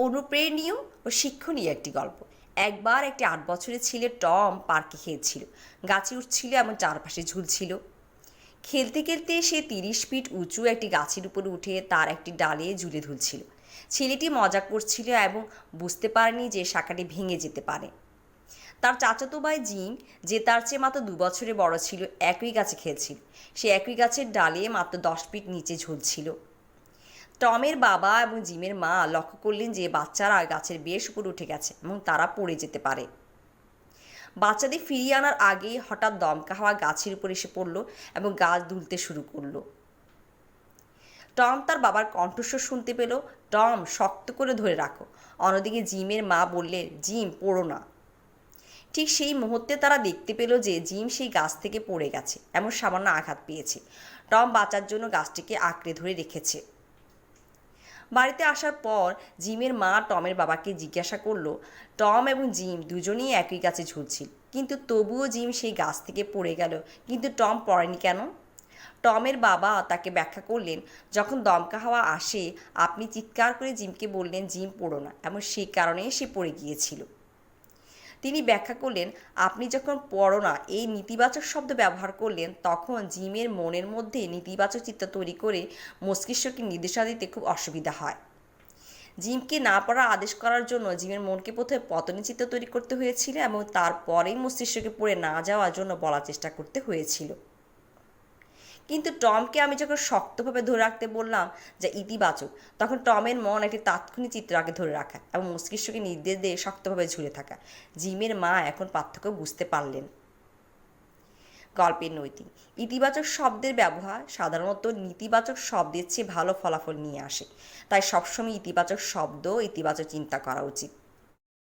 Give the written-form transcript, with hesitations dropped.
অনুপ্রেরণীয় ও শিক্ষণীয় একটি গল্প। একবার একটি ৮ বছরের ছেলে টম পার্কে খেলছিল, গাছে উঠছিল এবং চারপাশে ঝুলছিল। খেলতে খেলতে সে ৩০ ফিট উঁচু একটি গাছের উপরে উঠে তার একটি ডালে ঝুলে ধুলছিল। ছেলেটি মজা করছিল এবং বুঝতে পারেনি যে শাখাটি ভেঙে যেতে পারে। তার চাচাতো ভাই জিম, যে তার চেয়ে মাত্র ২ বছরের বড় ছিল, একই গাছে খেলছিল। সে একই গাছের ডালে মাত্র ১০ ফিট নিচে ঝুলছিল। টমের বাবা এবং জিমের মা লক্ষ্য করলেন যে বাচ্চারা গাছের বেশ উপরে উঠে গেছে এবং তারা পড়ে যেতে পারে। বাচ্চাদের ফিরিয়ে আনার আগেই হঠাৎ দমকা হাওয়া গাছের উপর এসে পড়ল এবং গাছ দুলতে শুরু করলো। টম তার বাবার কণ্ঠস্বর শুনতে পেল, টম, শক্ত করে ধরে রাখো। অন্যদিকে জিমের মা বললেন, জিম, পড়ো না। ঠিক সেই মুহূর্তে তারা দেখতে পেল যে জিম সেই গাছ থেকে পড়ে গেছে, এমন সামান্য আঘাত পেয়েছে। টম বাঁচার জন্য গাছটিকে আঁকড়ে ধরে রেখেছে। বাড়িতে আসার পর জিমের মা টমের বাবাকে জিজ্ঞাসা করলো, টম এবং জিম দুজনেই একই গাছে ঝুলছিল, কিন্তু তবুও জিম সেই গাছ থেকে পড়ে গেল, কিন্তু টম পড়েনি কেন? টমের বাবা তাকে ব্যাখ্যা করলেন, যখন দমকা হাওয়া আসে আপনি চিৎকার করে জিমকে বললেন, জিম, পড়ো না, এবং সেই কারণেই সে পড়ে গিয়েছিল। তিনি ব্যাখ্যা করলেন, আপনি যখন পড়ো না এই নেতিবাচক শব্দ ব্যবহার করলেন, তখন জিমের মনের মধ্যে নেতিবাচক চিন্তা তৈরি করে মস্তিষ্ককে নির্দেশনা দিতে খুব অসুবিধা হয়। জিমকে না পড়ার আদেশ করার জন্য জিমের মনকে প্রথমে পতনের চিন্তা তৈরি করতে হয়েছিল এবং তারপরেই মস্তিষ্ককে পড়ে না যাওয়ার জন্য বলার চেষ্টা করতে হয়েছিল। কিন্তু টমকে আমি যখন শক্তভাবে ধরে রাখতে বললাম, যা ইতিবাচক, তখন টমের মন একটি তাৎক্ষণিক চিত্রকে ধরে রাখা এবং মস্তিষ্ককে নির্দেশ দিয়ে শক্তভাবে ঝুলে থাকা। জিমের মা এখন পার্থক্য বুঝতে পারলেন। গল্পের নৈতিক: ইতিবাচক শব্দের ব্যবহার সাধারণত নেতিবাচক শব্দের চেয়ে ভালো ফলাফল নিয়ে আসে, তাই সবসময় ইতিবাচক শব্দ, ইতিবাচক চিন্তা করা উচিত।